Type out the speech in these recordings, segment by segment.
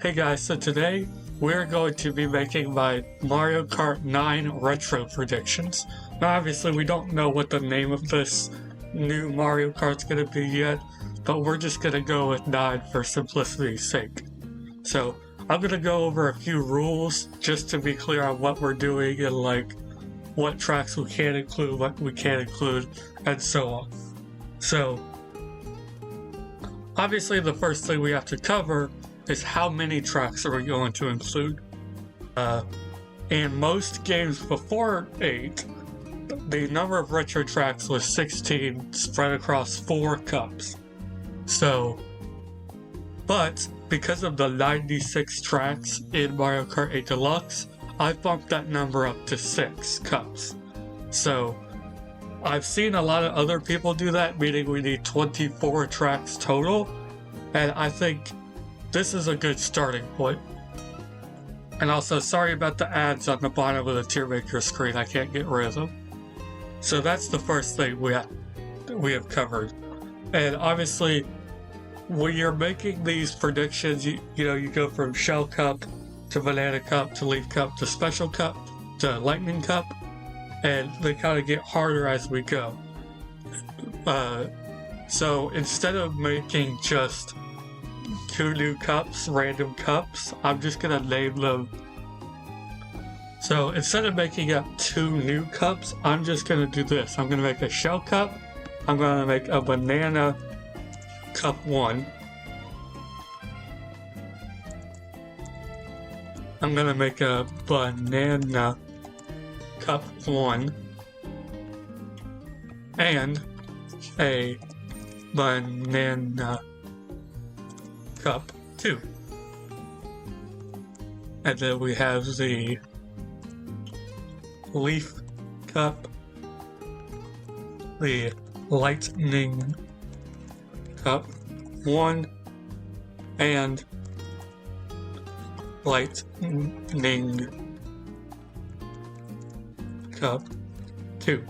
Hey guys, so today we're going to be making my Mario Kart 9 retro predictions. Now obviously we don't know what the name of this new Mario Kart's going to be yet, but we're just going to go with 9 for simplicity's sake. So I'm going to go over a few rules just to be clear on what we're doing and like what tracks we can include, what we can't include, and so on. So obviously the first thing we have to cover is how many tracks are we going to include. In most games before 8, the number of retro tracks was 16 spread across 4 cups. So, but because of the 96 tracks in Mario Kart 8 Deluxe, I bumped that number up to 6 cups. So, I've seen a lot of other people do that, meaning we need 24 tracks total, and I think this is a good starting point. And also, sorry about the ads on the bottom of the tier maker screen, I can't get rid of them. So that's the first thing we have covered. And obviously, when you're making these predictions, you go from Shell Cup to Banana Cup to Leaf Cup to Special Cup to Lightning Cup, and they kind of get harder as we go. So instead of making just 2 new cups, random cups, I'm just gonna name them. So instead of making up 2 new cups, I'm just gonna do this. I'm gonna make a Shell Cup, I'm gonna make a Banana Cup 1, I'm gonna make a Banana Cup 1, and a Banana Cup 2. And then we have the Leaf Cup, the Lightning Cup 1, and Lightning Cup 2.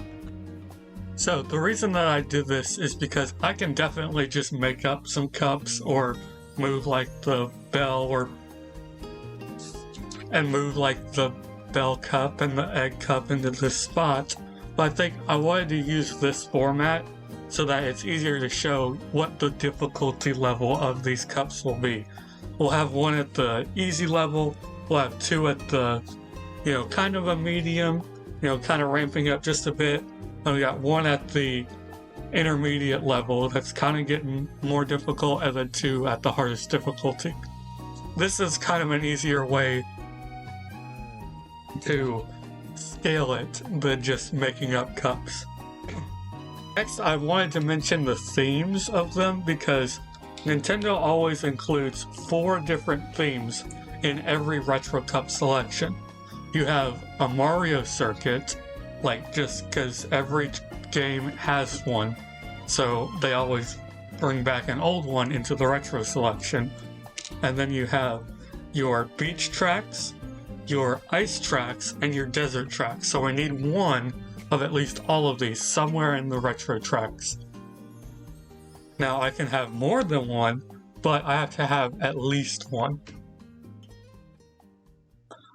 So the reason that I did this is because I can definitely just make up some cups or move like the bell and move like the bell cup and the egg cup into this spot, but I think I wanted to use this format so that it's easier to show what the difficulty level of these cups will be. We'll have 1 at the easy level, we'll have 2 at the, kind of a medium, kind of ramping up just a bit, and we got 1 at the intermediate level that's kind of getting more difficult, and then 2 at the hardest difficulty. This is kind of an easier way to scale it than just making up cups. Next, I wanted to mention the themes of them because Nintendo always includes 4 different themes in every Retro Cup selection. You have a Mario circuit, just because every game has one, so they always bring back an old one into the retro selection. And then you have your beach tracks, your ice tracks, and your desert tracks. So we need 1 of at least all of these somewhere in the retro tracks. Now I can have more than 1, but I have to have at least 1.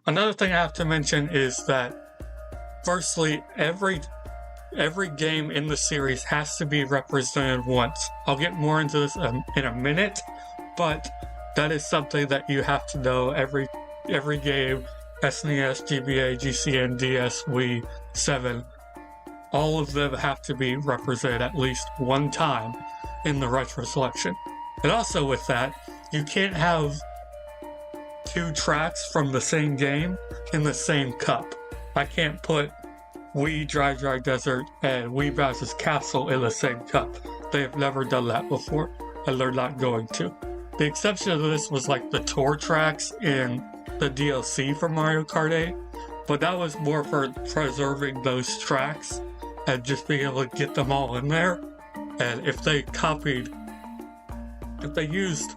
Another thing I have to mention is that firstly, every game in the series has to be represented once. I'll get more into this in a minute, but that is something that you have to know. Every game, SNES, GBA, GCN, DS, Wii, 7, all of them have to be represented at least 1 time in the retro selection. And also with that, you can't have 2 tracks from the same game in the same cup. I can't put Wii Dry Desert and Wii Bowser's Castle in the same cup. They have never done that before, and they're not going to. The exception of this was like the tour tracks in the DLC for Mario Kart 8, but that was more for preserving those tracks and just being able to get them all in there. And if they used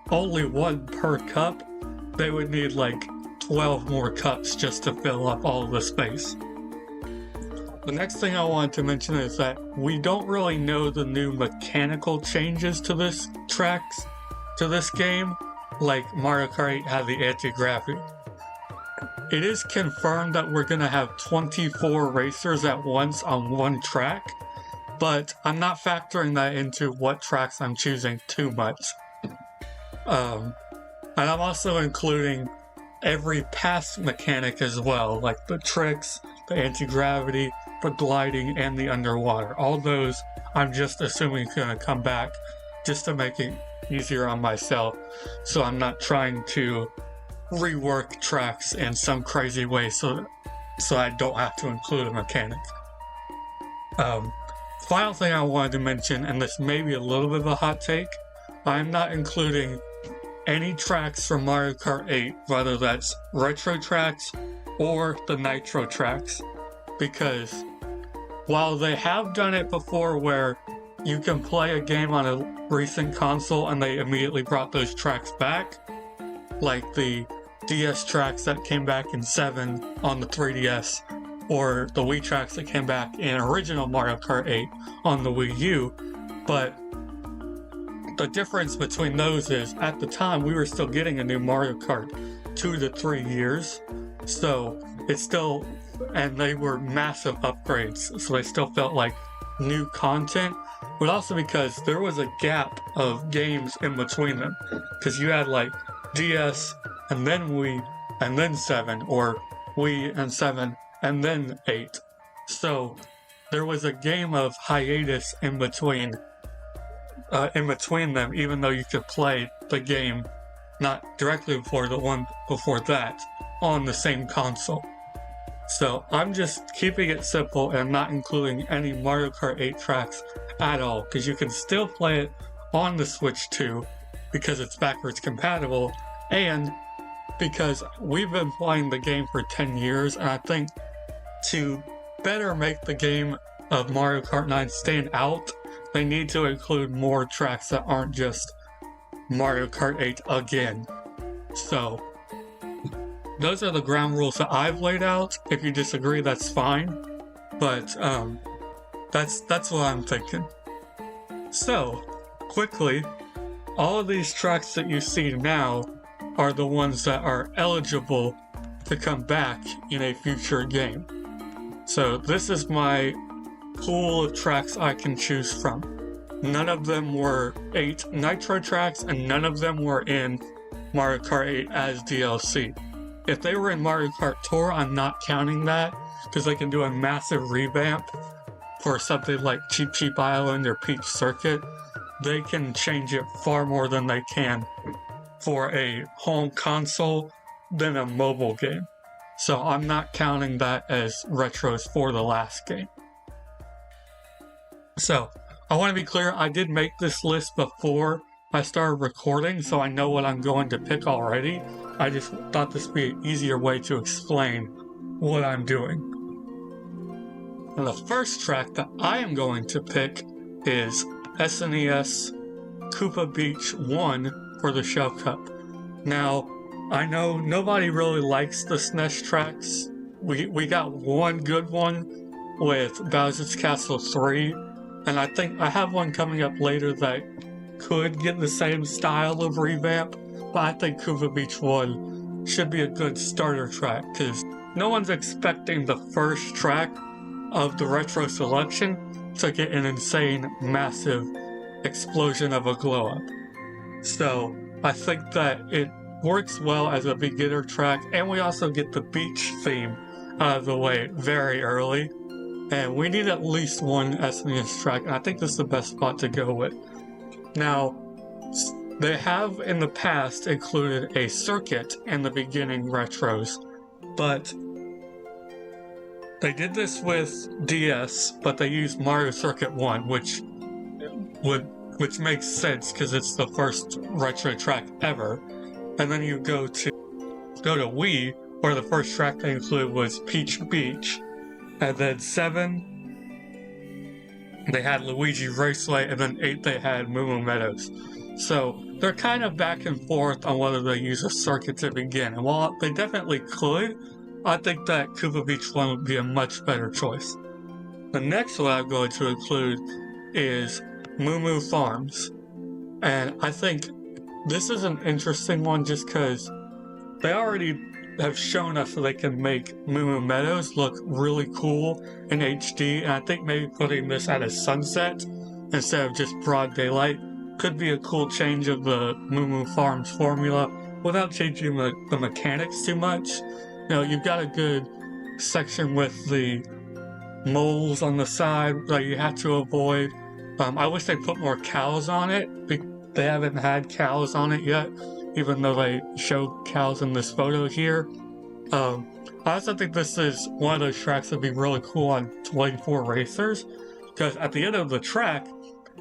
only 1 per cup, they would need like 12 more cups just to fill up all the space. The next thing I wanted to mention is that we don't really know the new mechanical changes to this game, like Mario Kart 8 had the anti-gravity. It is confirmed that we're gonna have 24 racers at once on one track, but I'm not factoring that into what tracks I'm choosing too much. And I'm also including every past mechanic as well, like the tricks, the anti-gravity, the gliding, and the underwater. All those I'm just assuming is gonna come back just to make it easier on myself, so I'm not trying to rework tracks in some crazy way so I don't have to include a mechanic. Final thing I wanted to mention, and this may be a little bit of a hot take, I'm not including any tracks from Mario Kart 8, whether that's retro tracks or the nitro tracks, because while they have done it before where you can play a game on a recent console and they immediately brought those tracks back, like the DS tracks that came back in 7 on the 3DS, or the Wii tracks that came back in original Mario Kart 8 on the Wii U, but the difference between those is, at the time, we were still getting a new Mario Kart 2 to 3 years, so it's still, and they were massive upgrades, so they still felt like new content, but also because there was a gap of games in between them, because you had like DS, and then Wii, and then 7, or Wii and 7, and then 8. So there was a game of hiatus in between them, even though you could play the game not directly before the one before that on the same console. So I'm just keeping it simple and not including any Mario Kart 8 tracks at all, because you can still play it on the Switch 2 because it's backwards compatible, and because we've been playing the game for 10 years, and I think to better make the game of Mario Kart 9 stand out, they need to include more tracks that aren't just Mario Kart 8 again. So those are the ground rules that I've laid out. If you disagree, that's fine, but that's what I'm thinking. So quickly, all of these tracks that you see now are the ones that are eligible to come back in a future game. So this is my pool of tracks I can choose from. None of them were 8 Nitro tracks, and none of them were in Mario Kart 8 as DLC. If they were in Mario Kart Tour, I'm not counting that, because they can do a massive revamp for something like Cheep Cheep Island or Peach Circuit. They can change it far more than they can for a home console than a mobile game. So I'm not counting that as retros for the last game. So I want to be clear, I did make this list before I started recording, so I know what I'm going to pick already. I just thought this would be an easier way to explain what I'm doing. And the first track that I am going to pick is SNES Koopa Beach 1 for the Shell Cup. Now, I know nobody really likes the SNES tracks. We got one good one with Bowser's Castle 3, and I think I have one coming up later that could get the same style of revamp, but I think Koopa Beach 1 should be a good starter track, because no one's expecting the first track of the retro selection to get an insane, massive explosion of a glow-up. So I think that it works well as a beginner track, and we also get the beach theme out of the way very early, and we need at least one SNES track, and I think this is the best spot to go with. Now, they have in the past included a circuit in the beginning retros, but they did this with DS, but they used Mario Circuit 1, which makes sense because it's the first retro track ever. And then you go to Wii, where the first track they included was Peach Beach, and then 7 they had Luigi Raceway, and then 8 they had Moo Moo Meadows. So they're kind of back and forth on whether they use a circuit to begin. And while they definitely could, I think that Koopa Beach 1 would be a much better choice. The next one I'm going to include is Moo Moo Farms. And I think this is an interesting one just because they already have shown us that they can make Moo Moo Meadows look really cool in HD, and I think maybe putting this at a sunset instead of just broad daylight could be a cool change of the Moo Moo Farms formula without changing the mechanics too much. You know, you've got a good section with the moles on the side that you have to avoid. I wish they put more cows on it. They haven't had cows on it yet, even though they show cows in this photo here. I also think this is one of those tracks that'd be really cool on 24 racers, because at the end of the track,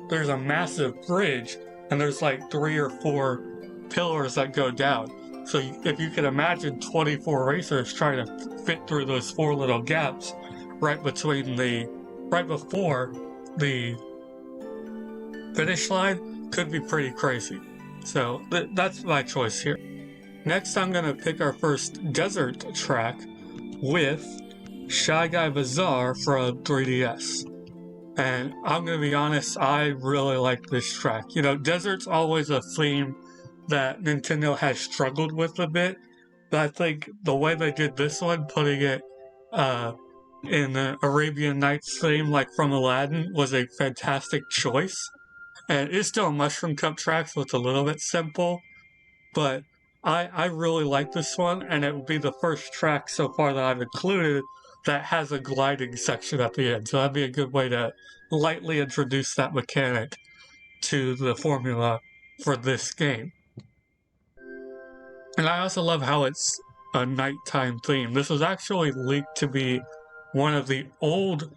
there's a massive bridge, and there's like 3 or 4 pillars that go down. So if you could imagine 24 racers trying to fit through those 4 little gaps right before the finish line, could be pretty crazy. So that's my choice here. Next, I'm going to pick our first desert track with Shy Guy Bazaar for a 3DS. And I'm going to be honest, I really like this track. You know, desert's always a theme that Nintendo has struggled with a bit, but I think the way they did this one, putting it in the Arabian Nights theme like from Aladdin, was a fantastic choice. And it's still a Mushroom Cup track, so it's a little bit simple, but I really like this one, and it would be the first track so far that I've included that has a gliding section at the end, so that'd be a good way to lightly introduce that mechanic to the formula for this game. And I also love how it's a nighttime theme. This was actually leaked to be one of the old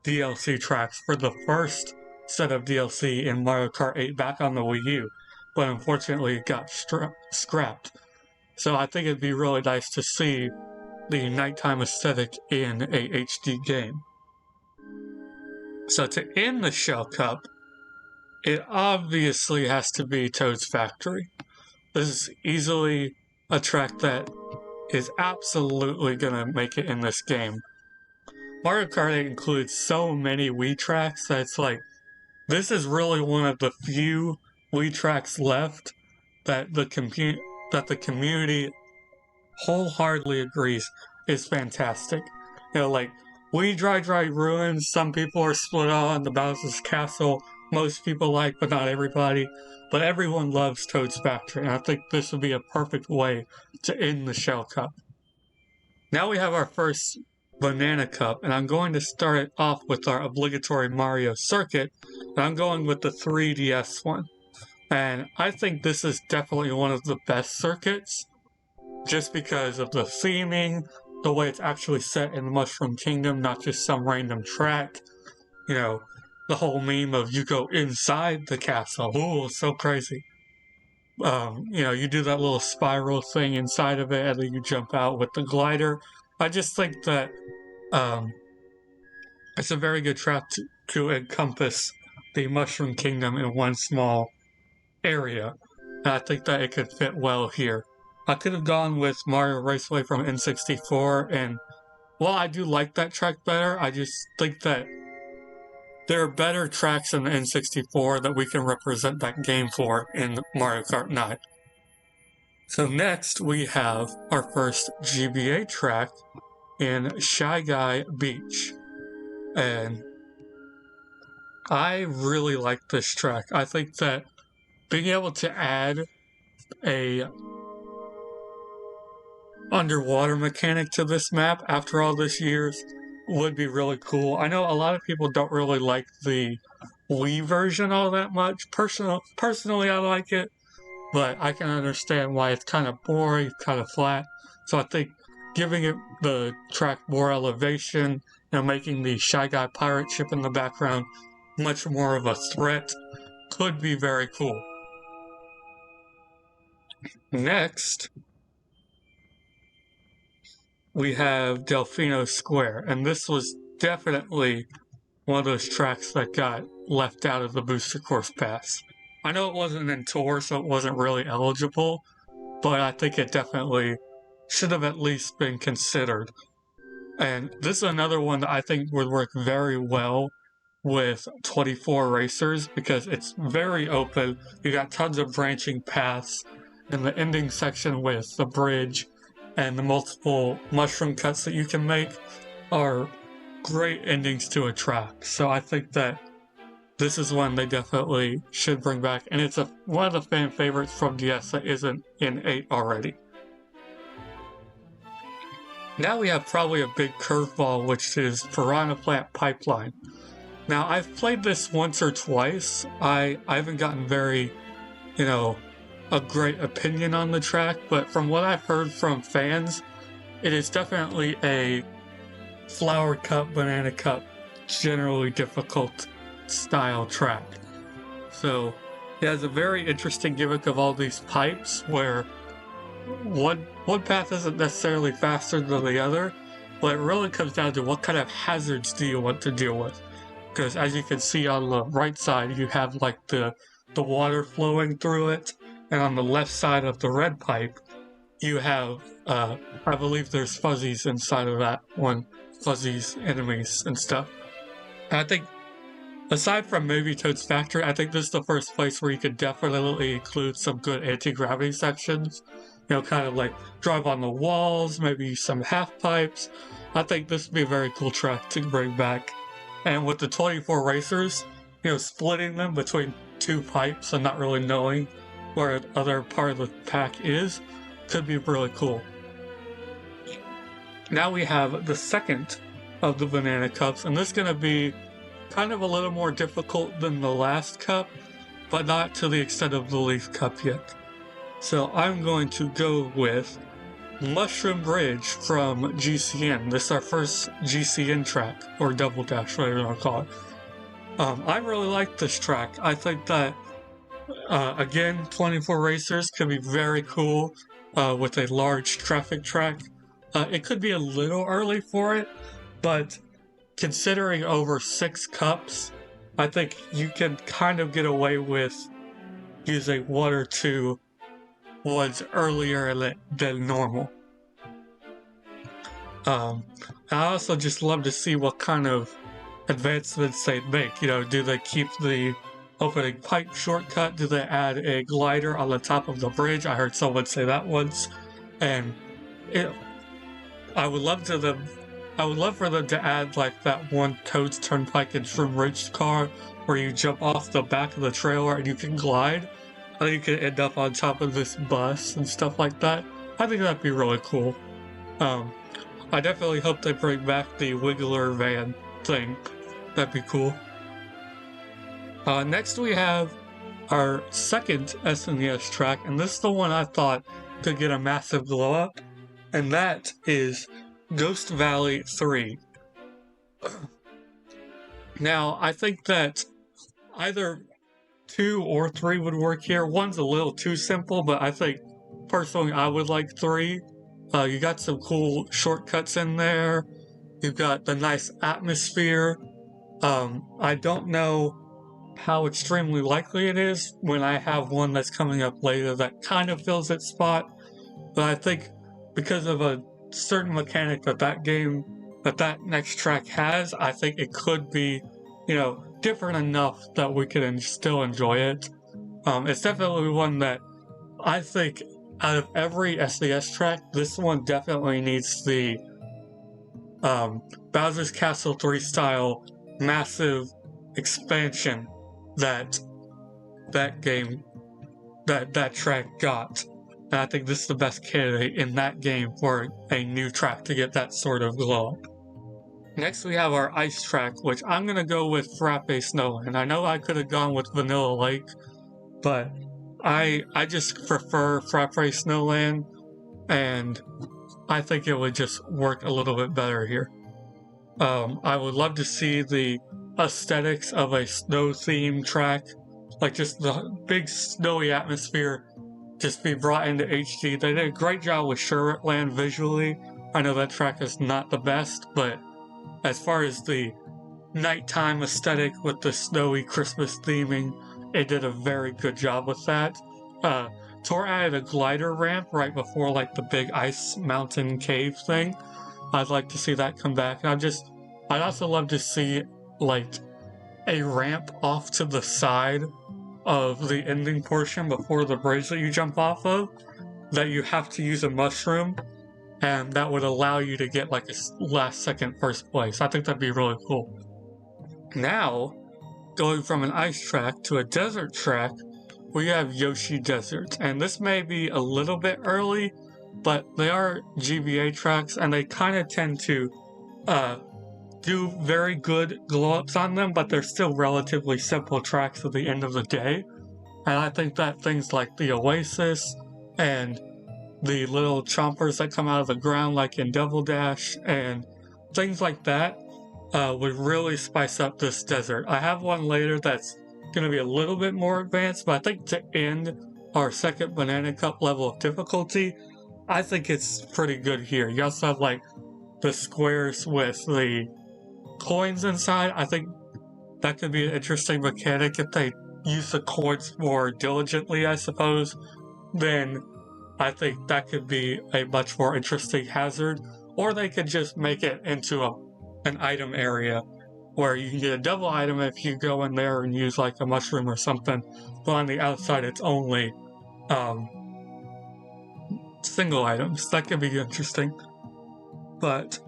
DLC tracks for the first set of DLC in Mario Kart 8 back on the Wii U, but unfortunately it got scrapped. So I think it'd be really nice to see the nighttime aesthetic in a HD game. So to end the Shell Cup, it obviously has to be Toad's Factory. This is easily a track that is absolutely gonna make it in this game. Mario Kart 8 includes so many Wii tracks that it's like, this is really one of the few Wii tracks left that the community wholeheartedly agrees is fantastic. You know, like Wii Dry Dry Ruins, some people are split on, the Bowser's Castle, most people like, but not everybody. But everyone loves Toad's Factory, and I think this would be a perfect way to end the Shell Cup. Now we have our first Banana Cup, and I'm going to start it off with our obligatory Mario circuit, and I'm going with the 3DS one. And I think this is definitely one of the best circuits, just because of the theming, the way it's actually set in the Mushroom Kingdom, not just some random track. You know, the whole meme of you go inside the castle. Ooh, so crazy. You know, you do that little spiral thing inside of it, and then you jump out with the glider. I just think that it's a very good track to encompass the Mushroom Kingdom in one small area. And I think that it could fit well here. I could have gone with Mario Raceway from N64, and while I do like that track better, I just think that there are better tracks in the N64 that we can represent that game for in Mario Kart 9. So next we have our first GBA track in Shy Guy Beach. And I really like this track. I think that being able to add a underwater mechanic to this map after all these years would be really cool. I know a lot of people don't really like the Wii version all that much. Personally, I like it, but I can understand why it's kind of boring, kind of flat. So I think giving it the track more elevation, you know, making the Shy Guy pirate ship in the background much more of a threat could be very cool. Next, we have Delfino Square, and this was definitely one of those tracks that got left out of the Booster Course Pass. I know it wasn't in Tour, so it wasn't really eligible, but I think it definitely should have at least been considered. And this is another one that I think would work very well with 24 racers because it's very open. You got tons of branching paths, and the ending section with the bridge and the multiple mushroom cuts that you can make are great endings to a track. So I think that this is one they definitely should bring back, and it's one of the fan favorites from DS that isn't in 8 already. Now we have probably a big curveball, which is Piranha Plant Pipeline. Now, I've played this once or twice. I haven't gotten very, a great opinion on the track, but from what I've heard from fans, it is definitely a flower cup, banana cup, generally difficult style track. So it has a very interesting gimmick of all these pipes where one path isn't necessarily faster than the other, but it really comes down to what kind of hazards do you want to deal with. Because as you can see on the right side, you have like the water flowing through it, and on the left side of the red pipe, you have, I believe there's fuzzies inside of that one, fuzzies, enemies, and stuff. And I think, aside from maybe Toad's Factory, I think this is the first place where you could definitely include some good anti-gravity sections. Kind of like drive on the walls, maybe some half pipes. I think this would be a very cool track to bring back. And with the 24 racers, splitting them between 2 pipes and not really knowing where the other part of the pack is, could be really cool. Now we have the second of the banana cups, and this is going to be kind of a little more difficult than the last cup, but not to the extent of the leaf cup yet. So I'm going to go with Mushroom Bridge from GCN. This is our first GCN track, or Double Dash, whatever you want to call it. I really like this track. I think that, again, 24 racers could be very cool with a large traffic track. It could be a little early for it, but considering over 6 cups, I think you can kind of get away with using 1 or 2 ones earlier than normal. I also just love to see what kind of advancements they make. Do they keep the opening pipe shortcut? Do they add a glider on the top of the bridge? I heard someone say that once, and I would love for them to add like that one Toad's Turnpike and Shroom Ridge car where you jump off the back of the trailer and you can glide. I think you could end up on top of this bus and stuff like that. I think that'd be really cool. I definitely hope they bring back the Wiggler van thing. That'd be cool. Next we have our second SNES track, and this is the one I thought could get a massive glow up, and that is Ghost Valley 3. Now, I think that either 2 or 3 would work here. 1's a little too simple, but I think, personally, I would like 3. You got some cool shortcuts in there. You've got the nice atmosphere. I don't know how extremely likely it is when I have one that's coming up later that kind of fills its spot, but I think because of a certain mechanic that next track has, I think it could be, different enough that we can still enjoy it. It's definitely one that I think out of every SNES track, this one definitely needs the Bowser's Castle 3 style massive expansion that track got. And I think this is the best candidate in that game for a new track to get that sort of glow up. Next we have our ice track, which I'm going to go with Frappe Snowland. I know I could have gone with Vanilla Lake, but I just prefer Frappe Snowland, and I think it would just work a little bit better here. I would love to see the aesthetics of a snow-themed track, like just the big snowy atmosphere, just be brought into HD. They did a great job with Sherwoodland visually. I know that track is not the best, but as far as the nighttime aesthetic with the snowy Christmas theming, it did a very good job with that. Tor added a glider ramp right before like the big ice mountain cave thing. I'd like to see that come back. I'd also love to see like a ramp off to the side of the ending portion before the bridge that you jump off of, that you have to use a mushroom, and that would allow you to get like a last second first place. I think that'd be really cool. Now, going from an ice track to a desert track, we have Yoshi Desert, and this may be a little bit early, but they are GBA tracks, and they kind of tend to do very good glow-ups on them, but they're still relatively simple tracks at the end of the day. And I think that things like the Oasis and the little chompers that come out of the ground like in Double Dash and things like that would really spice up this desert. I have one later that's going to be a little bit more advanced, but I think to end our second Banana Cup level of difficulty, I think it's pretty good here. You also have like the squares with the coins inside. I think that could be an interesting mechanic if they use the coins more diligently, I suppose. Then I think that could be a much more interesting hazard. Or they could just make it into an item area where you can get a double item if you go in there and use like a mushroom or something, but on the outside it's only single items. That could be interesting. But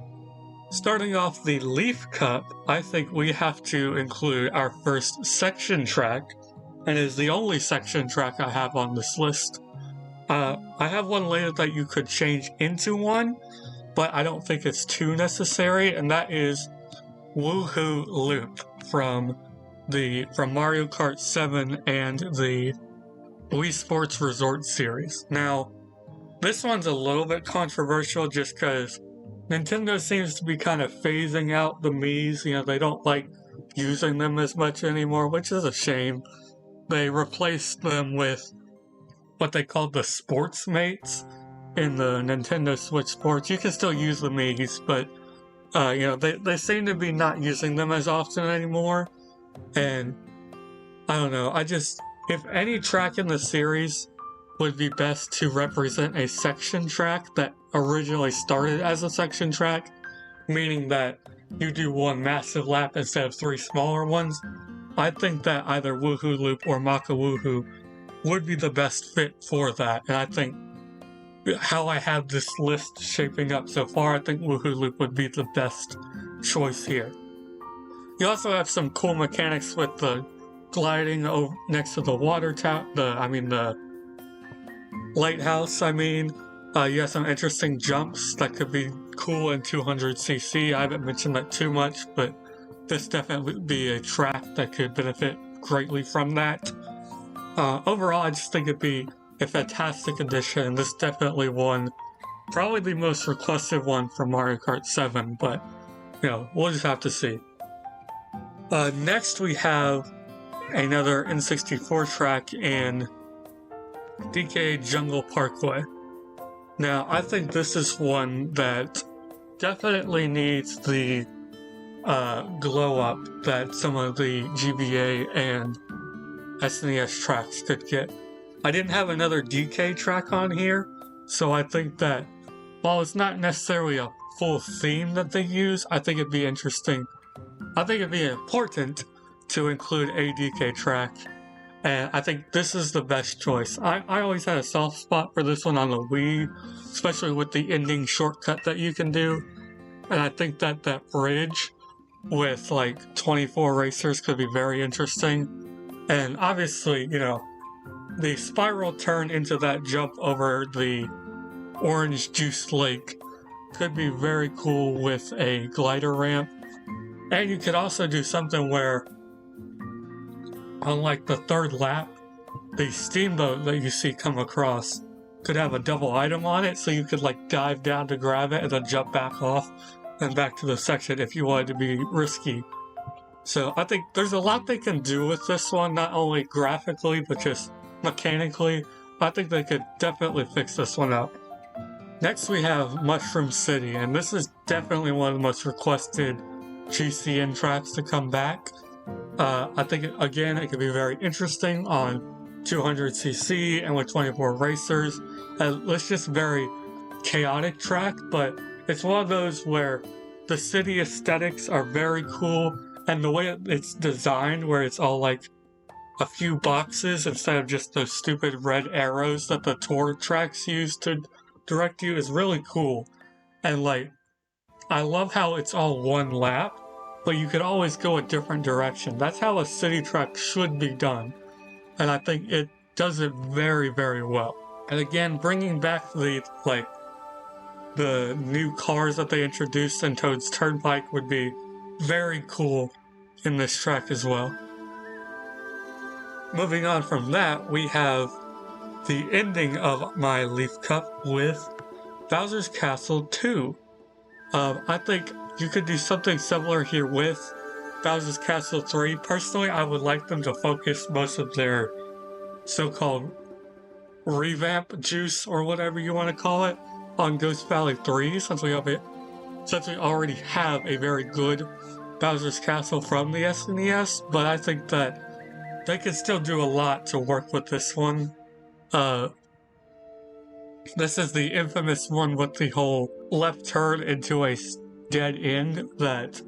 starting off the Leaf Cup, I think we have to include our first section track, and it is the only section track I have on this list. I have one later that you could change into one, but I don't think it's too necessary, and that is Woohoo Loop from Mario Kart 7 and the Wii Sports Resort series. Now, this one's a little bit controversial just because Nintendo seems to be kind of phasing out the Miis. You know, they don't like using them as much anymore, which is a shame. They replaced them with what they called the Sports Mates in the Nintendo Switch Sports. You can still use the Miis, but you know, they seem to be not using them as often anymore. And I don't know, if any track in the series would be best to represent a section track that originally started as a section track, meaning that you do one massive lap instead of 3 smaller ones, I think that either Woohoo Loop or Maka Woohoo would be the best fit for that. And I think how I have this list shaping up so far, I think Woohoo Loop would be the best choice here. You also have some cool mechanics with the gliding over next to the water tower, the lighthouse. You have some interesting jumps that could be cool in 200cc. I haven't mentioned that too much, but this definitely would be a track that could benefit greatly from that. Overall, I just think it'd be a fantastic addition. This definitely won, probably the most requested one from Mario Kart 7, but, you know, we'll just have to see. Next we have another N64 track in DK Jungle Parkway. Now, I think this is one that definitely needs the glow up that some of the GBA and SNES tracks could get. I didn't have another DK track on here, so I think that while it's not necessarily a full theme that they use, I think it'd be interesting. I think it'd be important to include a DK track, and I think this is the best choice. I always had a soft spot for this one on the Wii, especially with the ending shortcut that you can do, and I think that that bridge with like 24 racers could be very interesting. And obviously, you know, the spiral turn into that jump over the orange juice lake could be very cool with a glider ramp. And you could also do something where, on like the third lap, the steamboat that you see come across could have a double item on it, so you could like dive down to grab it and then jump back off and back to the section if you wanted to be risky. So I think there's a lot they can do with this one, not only graphically, but just mechanically. I think they could definitely fix this one up. Next we have Mushroom City, and this is definitely one of the most requested GCN tracks to come back. I think, again, it could be very interesting on 200cc and with 24 racers. It's just very chaotic track, but it's one of those where the city aesthetics are very cool, And the way it's designed, where it's all like a few boxes instead of just those stupid red arrows that the tour tracks use to direct you, is really cool. And like, I love how it's all one lap, but you could always go a different direction. That's how a city track should be done. And I think it does it very, very well. And again, bringing back the new cars that they introduced in Toad's Turnpike would be very cool in this track as well. Moving on from that, we have the ending of my Leaf Cup with Bowser's Castle 2. I think you could do something similar here with Bowser's Castle 3. Personally, I would like them to focus most of their so-called revamp juice, or whatever you want to call it, on Ghost Valley 3, since we already have a very good Bowser's Castle from the SNES, but I think that they could still do a lot to work with this one. This is the infamous one with the whole left turn into a dead end that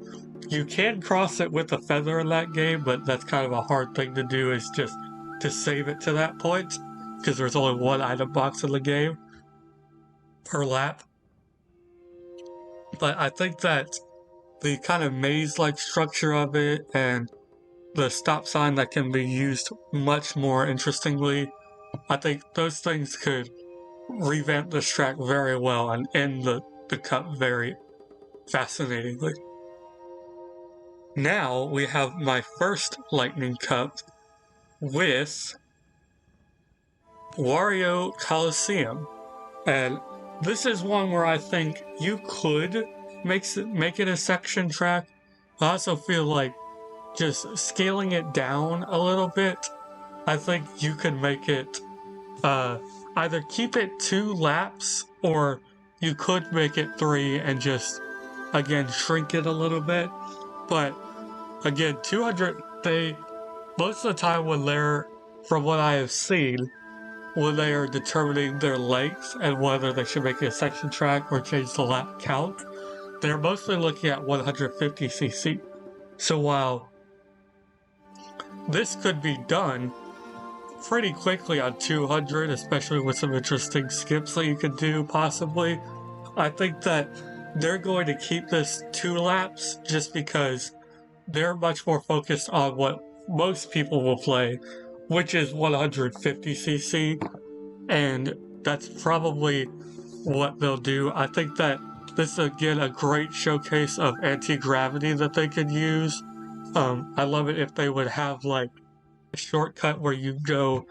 you can cross it with a feather in that game, but that's kind of a hard thing to do, is just to save it to that point, because there's only one item box in the game per lap. But I think that the kind of maze-like structure of it and the stop sign that can be used much more interestingly, I think those things could revamp this track very well and end the cup very fascinatingly. Now we have my first Lightning Cup with Wario Coliseum. And this is one where I think you could make it a section track. I also feel like just scaling it down a little bit, I think you could make it either keep it 2 laps, or you could make it 3 and just, again, shrink it a little bit. But again, 200, most of the time when they're, from what I have seen, when they are determining their length and whether they should make it a section track or change the lap count, they're mostly looking at 150cc. So while this could be done pretty quickly on 200, especially with some interesting skips that you could do possibly, I think that they're going to keep this 2 laps just because they're much more focused on what most people will play, which is 150cc, and that's probably what they'll do. I think that this is, again, a great showcase of anti-gravity that they could use. I love it if they would have like a shortcut where you go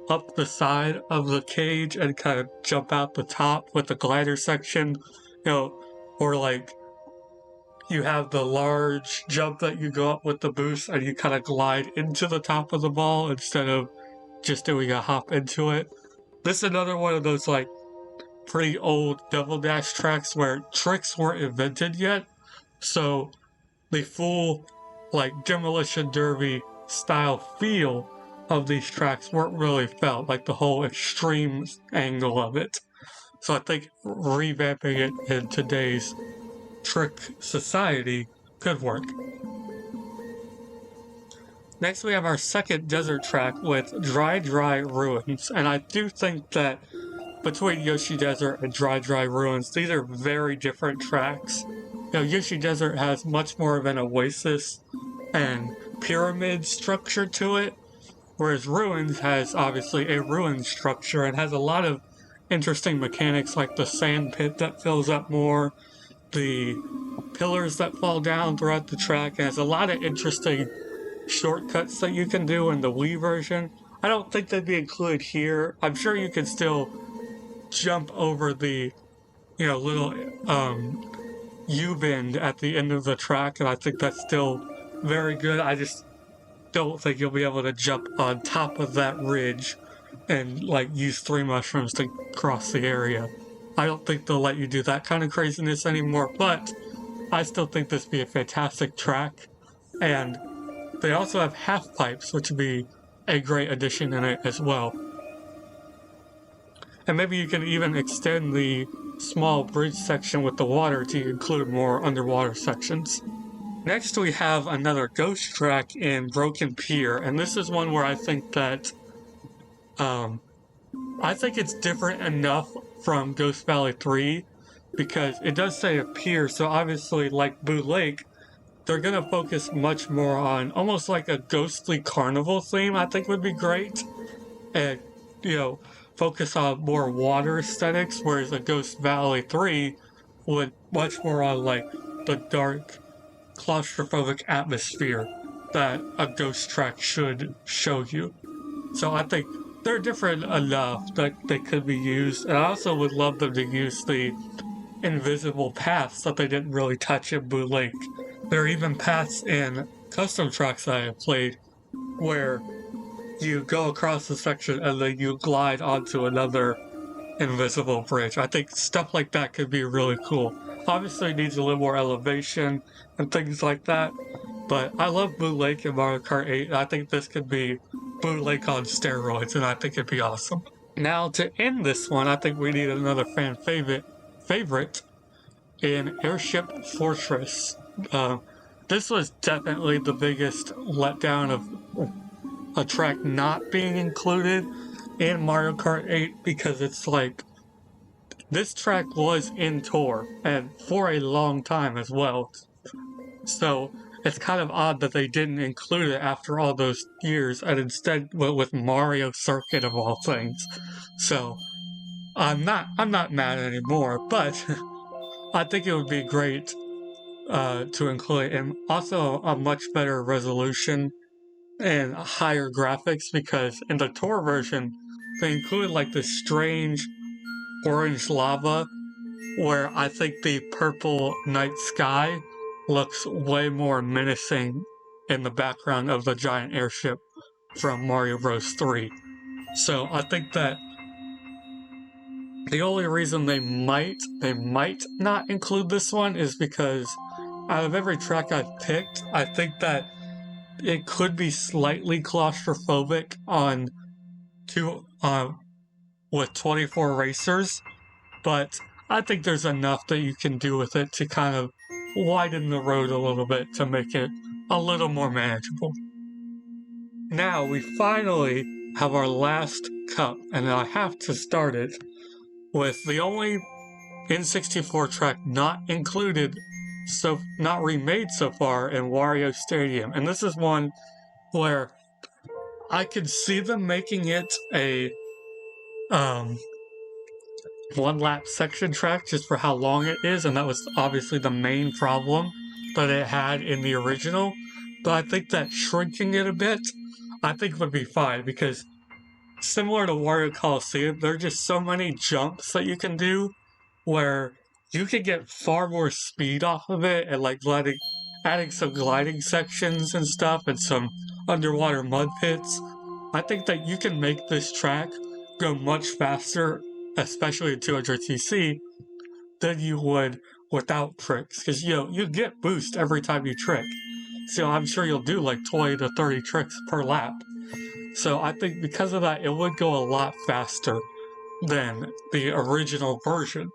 up the side of the cage and kind of jump out the top with the glider section, or like you have the large jump that you go up with the boost and you kind of glide into the top of the ball instead of just doing a hop into it. This is another one of those like pretty old Double Dash tracks where tricks weren't invented yet, so the full like Demolition Derby style feel of these tracks weren't really felt, like the whole extreme angle of it. So I think revamping it in today's trick society could work. Next we have our second desert track with Dry Ruins, and I do think that between Yoshi Desert and Dry Ruins, these are very different tracks. Yoshi Desert has much more of an oasis and pyramid structure to it, whereas Ruins has obviously a ruin structure and has a lot of interesting mechanics like the sand pit that fills up more, the pillars that fall down throughout the track, and has a lot of interesting shortcuts that you can do in the Wii version. I don't think they'd be included here. I'm sure you can still jump over the, little U-bend at the end of the track, and I think that's still very good. I just don't think you'll be able to jump on top of that ridge and use 3 mushrooms to cross the area. I don't think they'll let you do that kind of craziness anymore, but I still think this would be a fantastic track. And they also have half pipes, which would be a great addition in it as well. And maybe you can even extend the small bridge section with the water to include more underwater sections. Next, we have another ghost track in Broken Pier, and this is one where I think that I think it's different enough from Ghost Valley 3 because it does say a pier, so obviously, like Boo Lake, they're gonna focus much more on almost like a ghostly carnival theme, I think would be great. And, you know, focus on more water aesthetics, whereas a Ghost Valley 3 would much more on like the dark, claustrophobic atmosphere that a ghost track should show you. So I think they're different enough that they could be used. And I also would love them to use the invisible paths that they didn't really touch in Blue Lake. There are even paths in custom tracks that I have played where you go across the section and then you glide onto another invisible bridge. I think stuff like that could be really cool. Obviously, it needs a little more elevation and things like that, but I love Blue Lake in Mario Kart 8, and I think this could be Blue Lake on steroids, and I think it'd be awesome. Now, to end this one, I think we need another fan favorite in Airship Fortress. This was definitely the biggest letdown of a track not being included in Mario Kart 8 because it's like this track was in tour and for a long time as well. So it's kind of odd that they didn't include it after all those years and instead went with Mario Circuit of all things. So I'm not mad anymore, but I think it would be great to include it, and also a much better resolution and higher graphics because in the tour version they included like this strange orange lava where I think the purple night sky looks way more menacing in the background of the giant airship from Mario Bros. 3. So I think that the only reason they might not include this one is because out of every track I've picked, I think that it could be slightly claustrophobic on two with 24 racers, but I think there's enough that you can do with it to kind of widen the road a little bit to make it a little more manageable. Now we finally have our last cup, and I have to start it with the only N64 track not included, so not remade so far in Wario Stadium, and this is one where I could see them making it a one lap section track just for how long it is, and that was obviously the main problem that it had in the original. But I think that shrinking it a bit, I think would be fine because similar to Wario Coliseum, there are just so many jumps that you can do where you can get far more speed off of it and like adding some gliding sections and stuff and some underwater mud pits. I think that you can make this track go much faster, especially in 200cc, than you would without tricks. Because you get boost every time you trick. So I'm sure you'll do like 20 to 30 tricks per lap. So I think because of that, it would go a lot faster than the original version.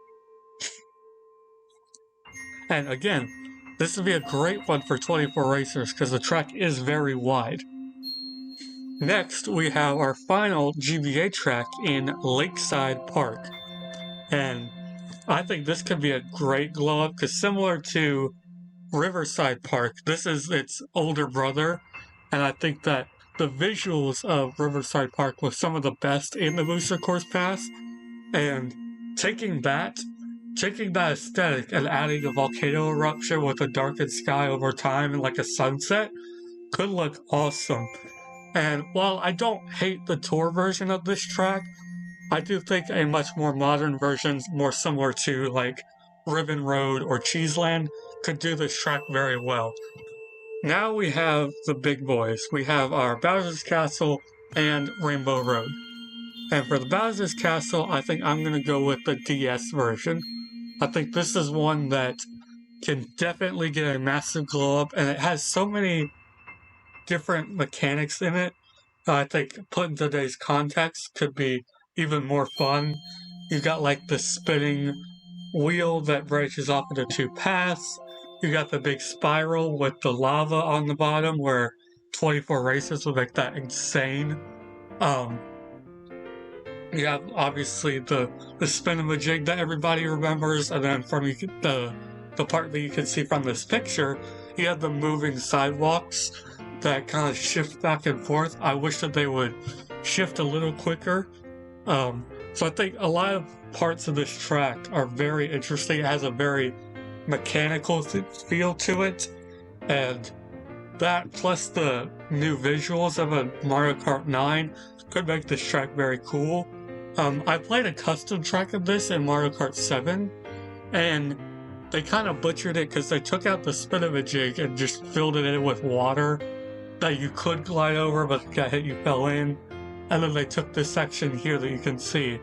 And again, this would be a great one for 24 racers because the track is very wide. Next, we have our final GBA track in Lakeside Park. And I think this could be a great glow up because similar to Riverside Park, this is its older brother. And I think that the visuals of Riverside Park was some of the best in the Booster Course Pass. And taking that aesthetic and adding a volcano eruption with a darkened sky over time and like a sunset could look awesome. And while I don't hate the tour version of this track, I do think a much more modern version, more similar to like Ribbon Road or Cheeseland, could do this track very well. Now we have the big boys. We have our Bowser's Castle and Rainbow Road. And for the Bowser's Castle, I think I'm going to go with the DS version. I think this is one that can definitely get a massive glow up, and it has so many different mechanics in it. I think put in today's context could be even more fun. You've got like the spinning wheel that branches off into two paths. You got the big spiral with the lava on the bottom where 24 races would make that insane. You have obviously the spin-a-majig that everybody remembers, and then from the part that you can see from this picture, you have the moving sidewalks that kind of shift back and forth. I wish that they would shift a little quicker. So I think a lot of parts of this track are very interesting. It has a very mechanical feel to it, and that plus the new visuals of a Mario Kart 9 could make this track very cool. I played a custom track of this in Mario Kart 7, and they kind of butchered it because they took out the spin-a-majig and just filled it in with water that you could glide over, but if you got hit, you fell in. And then they took this section here that you can see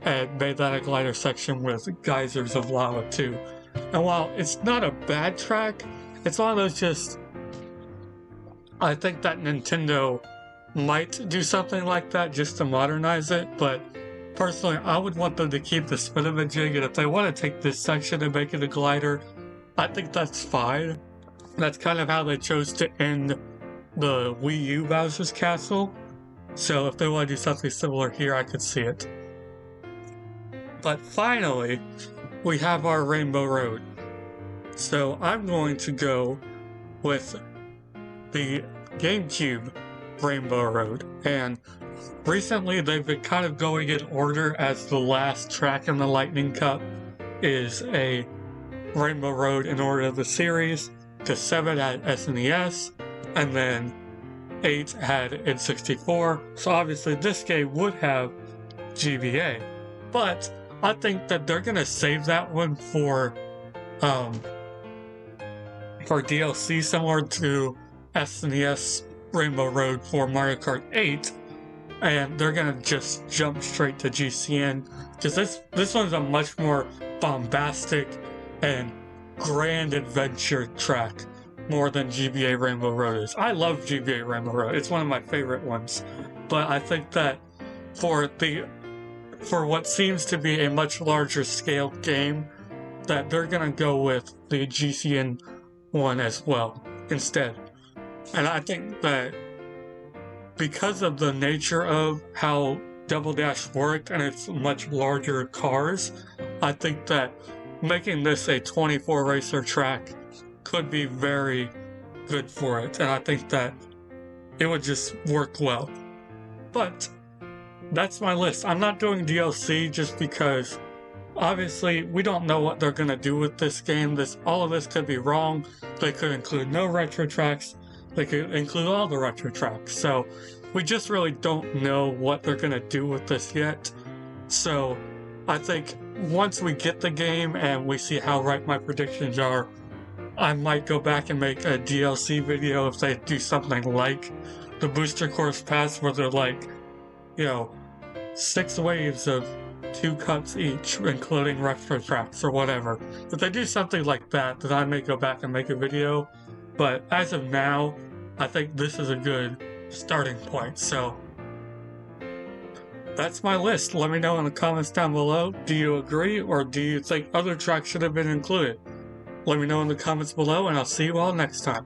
and made that a glider section with geysers of lava too. And while it's not a bad track, it's one of those just... I think that Nintendo might do something like that just to modernize it, but personally, I would want them to keep the spin-a-majig, and if they want to take this section and make it a glider, I think that's fine. That's kind of how they chose to end the Wii U Bowser's Castle, so if they want to do something similar here, I could see it. But finally, we have our Rainbow Road. So I'm going to go with the GameCube Rainbow Road, and recently they've been kind of going in order as the last track in the Lightning Cup is a Rainbow Road in order of the series, because 7 had SNES, and then 8 had N64, so obviously this game would have GBA, but I think that they're gonna save that one for DLC similar to SNES Rainbow Road for Mario Kart 8, and they're gonna just jump straight to GCN, because this one's a much more bombastic and grand adventure track, more than GBA Rainbow Road is. I love GBA Rainbow Road, it's one of my favorite ones, but I think that for what seems to be a much larger scale game, that they're gonna go with the GCN one as well, instead. And I think that because of the nature of how Double Dash worked and its much larger cars, I think that making this a 24 racer track could be very good for it, and I think that it would just work well. But that's my list. I'm not doing DLC just because obviously we don't know what they're gonna do with this game. All of this could be wrong. They could include no retro tracks. They could include all the retro tracks. So we just really don't know what they're gonna do with this yet. So I think once we get the game and we see how right my predictions are, I might go back and make a DLC video if they do something like the Booster Course Pass, where they're like, 6 waves of 2 cuts each, including retro tracks or whatever. If they do something like that, then I may go back and make a video. But as of now, I think this is a good starting point. So that's my list. Let me know in the comments down below. Do you agree, or do you think other tracks should have been included? Let me know in the comments below, and I'll see you all next time.